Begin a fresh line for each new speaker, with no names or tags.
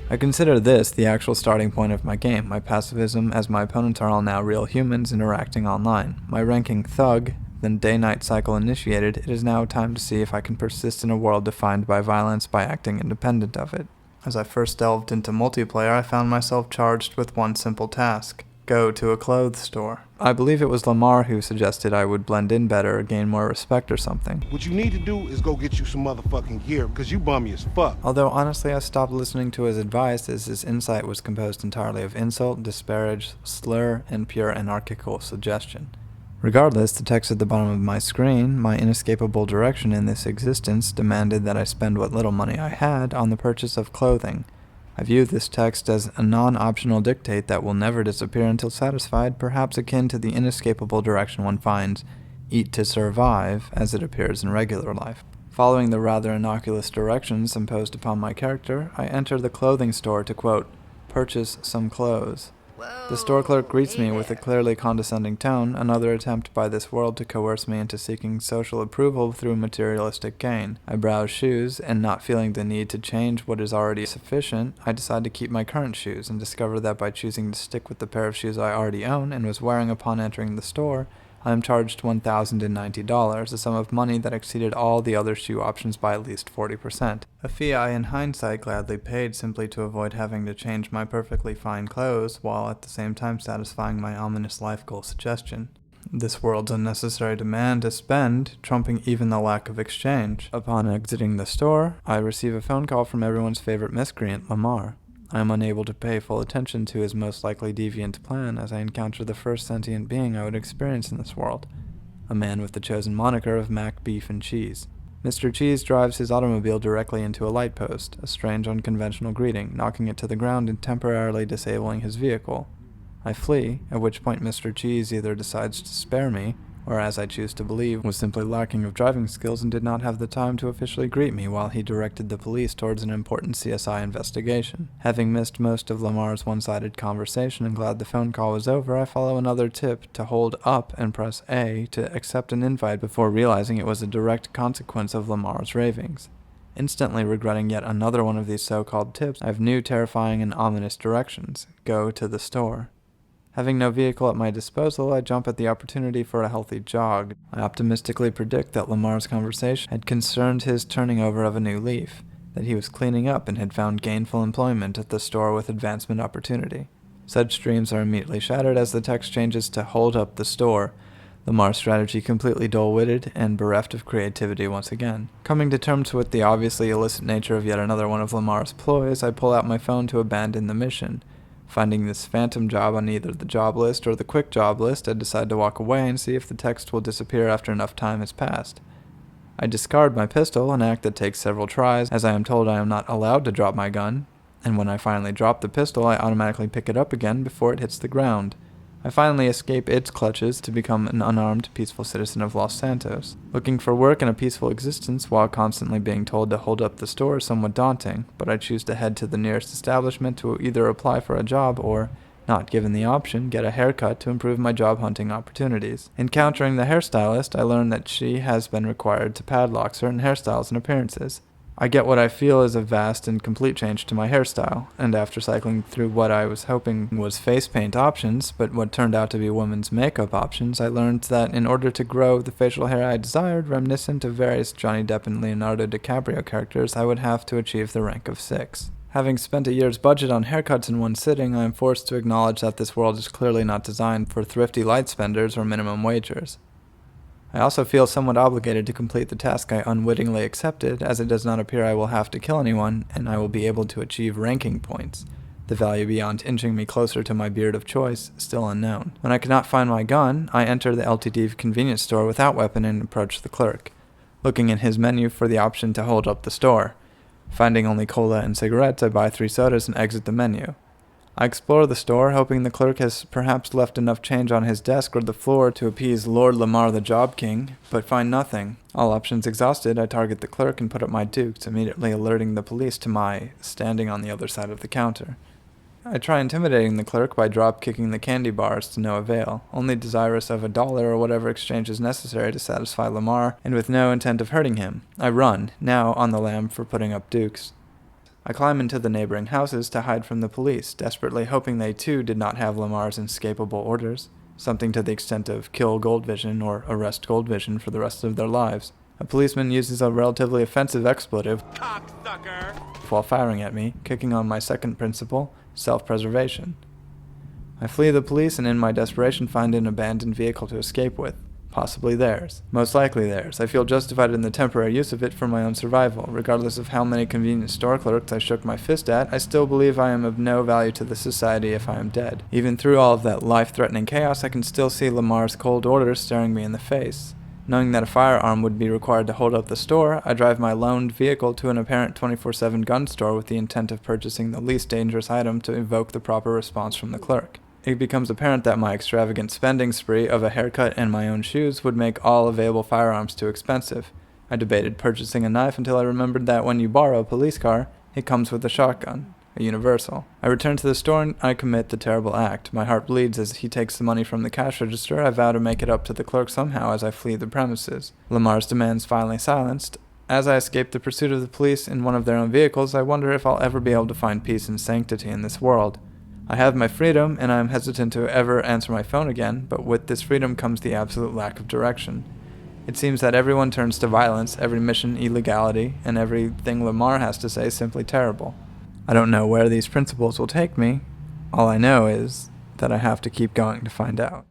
I consider this the actual starting point of my game, my pacifism, as my opponents are all now real humans interacting online. My ranking thug, the day-night cycle initiated, it is now time to see if I can persist in a world defined by violence by acting independent of it. As I first delved into multiplayer, I found myself charged with one simple task: go to a clothes store. I believe it was Lamar who suggested I would blend in better or gain more respect or something.
What you need to do is go get you some motherfucking gear, because you bummy as fuck.
Although honestly I stopped listening to his advice, as his insight was composed entirely of insult, disparage, slur, and pure anarchical suggestion. Regardless, the text at the bottom of my screen, my inescapable direction in this existence, demanded that I spend what little money I had on the purchase of clothing. I view this text as a non-optional dictate that will never disappear until satisfied, perhaps akin to the inescapable direction one finds eat to survive as it appears in regular life. Following the rather innocuous directions imposed upon my character, I enter the clothing store to, quote, purchase some clothes. The store clerk greets me with a clearly condescending tone, another attempt by this world to coerce me into seeking social approval through materialistic gain. I browse shoes, and not feeling the need to change what is already sufficient, I decide to keep my current shoes, and discover that by choosing to stick with the pair of shoes I already own and was wearing upon entering the store, I am charged $1,090, a sum of money that exceeded all the other shoe options by at least 40%. A fee I in hindsight gladly paid simply to avoid having to change my perfectly fine clothes, while at the same time satisfying my ominous life goal suggestion. This world's unnecessary demand to spend, trumping even the lack of exchange. Upon exiting the store, I receive a phone call from everyone's favorite miscreant, Lamar. I am unable to pay full attention to his most likely deviant plan as I encounter the first sentient being I would experience in this world, a man with the chosen moniker of Mac Beef and Cheese. Mr. Cheese drives his automobile directly into a light post, a strange unconventional greeting, knocking it to the ground and temporarily disabling his vehicle. I flee, at which point Mr. Cheese either decides to spare me, or as I choose to believe, was simply lacking of driving skills and did not have the time to officially greet me while he directed the police towards an important CSI investigation. Having missed most of Lamar's one-sided conversation and glad the phone call was over, I follow another tip to hold up and press A to accept an invite before realizing it was a direct consequence of Lamar's ravings. Instantly regretting yet another one of these so-called tips, I have new terrifying and ominous directions. Go to the store. Having no vehicle at my disposal, I jump at the opportunity for a healthy jog. I optimistically predict that Lamar's conversation had concerned his turning over of a new leaf, that he was cleaning up and had found gainful employment at the store with advancement opportunity. Such dreams are immediately shattered as the text changes to hold up the store, Lamar's strategy completely dull-witted and bereft of creativity once again. Coming to terms with the obviously illicit nature of yet another one of Lamar's ploys, I pull out my phone to abandon the mission. Finding this phantom job on either the job list or the quick job list, I decide to walk away and see if the text will disappear after enough time has passed. I discard my pistol, an act that takes several tries, as I am told I am not allowed to drop my gun, and when I finally drop the pistol, I automatically pick it up again before it hits the ground. I finally escape its clutches to become an unarmed, peaceful citizen of Los Santos. Looking for work and a peaceful existence while constantly being told to hold up the store is somewhat daunting, but I choose to head to the nearest establishment to either apply for a job or, not given the option, get a haircut to improve my job hunting opportunities. Encountering the hairstylist, I learn that she has been required to padlock certain hairstyles and appearances. I get what I feel is a vast and complete change to my hairstyle, and after cycling through what I was hoping was face paint options, but what turned out to be women's makeup options, I learned that in order to grow the facial hair I desired, reminiscent of various Johnny Depp and Leonardo DiCaprio characters, I would have to achieve the rank of 6. Having spent a year's budget on haircuts in one sitting, I am forced to acknowledge that this world is clearly not designed for thrifty light spenders or minimum wagers. I also feel somewhat obligated to complete the task I unwittingly accepted, as it does not appear I will have to kill anyone, and I will be able to achieve ranking points, the value beyond inching me closer to my beard of choice still unknown. When I cannot find my gun, I enter the LTD convenience store without weapon and approach the clerk, looking in his menu for the option to hold up the store. Finding only cola and cigarettes, I buy 3 sodas and exit the menu. I explore the store, hoping the clerk has perhaps left enough change on his desk or the floor to appease Lord Lamar the Job King, but find nothing. All options exhausted, I target the clerk and put up my dukes, immediately alerting the police to my standing on the other side of the counter. I try intimidating the clerk by drop-kicking the candy bars to no avail, only desirous of $1 or whatever exchange is necessary to satisfy Lamar, and with no intent of hurting him. I run, now on the lam for putting up dukes. I climb into the neighboring houses to hide from the police, desperately hoping they too did not have Lamar's inescapable orders, something to the extent of kill GoldVision or arrest GoldVision for the rest of their lives. A policeman uses a relatively offensive expletive
Cocksucker!
while firing at me, kicking on my second principle, self-preservation. I flee the police and in my desperation find an abandoned vehicle to escape with. Possibly theirs. Most likely theirs. I feel justified in the temporary use of it for my own survival. Regardless of how many convenience store clerks I shook my fist at, I still believe I am of no value to the society if I am dead. Even through all of that life-threatening chaos, I can still see Lamar's cold orders staring me in the face. Knowing that a firearm would be required to hold up the store, I drive my loaned vehicle to an apparent 24/7 gun store with the intent of purchasing the least dangerous item to evoke the proper response from the clerk. It becomes apparent that my extravagant spending spree of a haircut and my own shoes would make all available firearms too expensive. I debated purchasing a knife until I remembered that when you borrow a police car, it comes with a shotgun, a universal. I return to the store and I commit the terrible act. My heart bleeds as he takes the money from the cash register. I vow to make it up to the clerk somehow as I flee the premises. Lamar's demands finally silenced. As I escape the pursuit of the police in one of their own vehicles, I wonder if I'll ever be able to find peace and sanctity in this world. I have my freedom, and I am hesitant to ever answer my phone again, but with this freedom comes the absolute lack of direction. It seems that everyone turns to violence, every mission illegality, and everything Lamar has to say simply terrible. I don't know where these principles will take me. All I know is that I have to keep going to find out.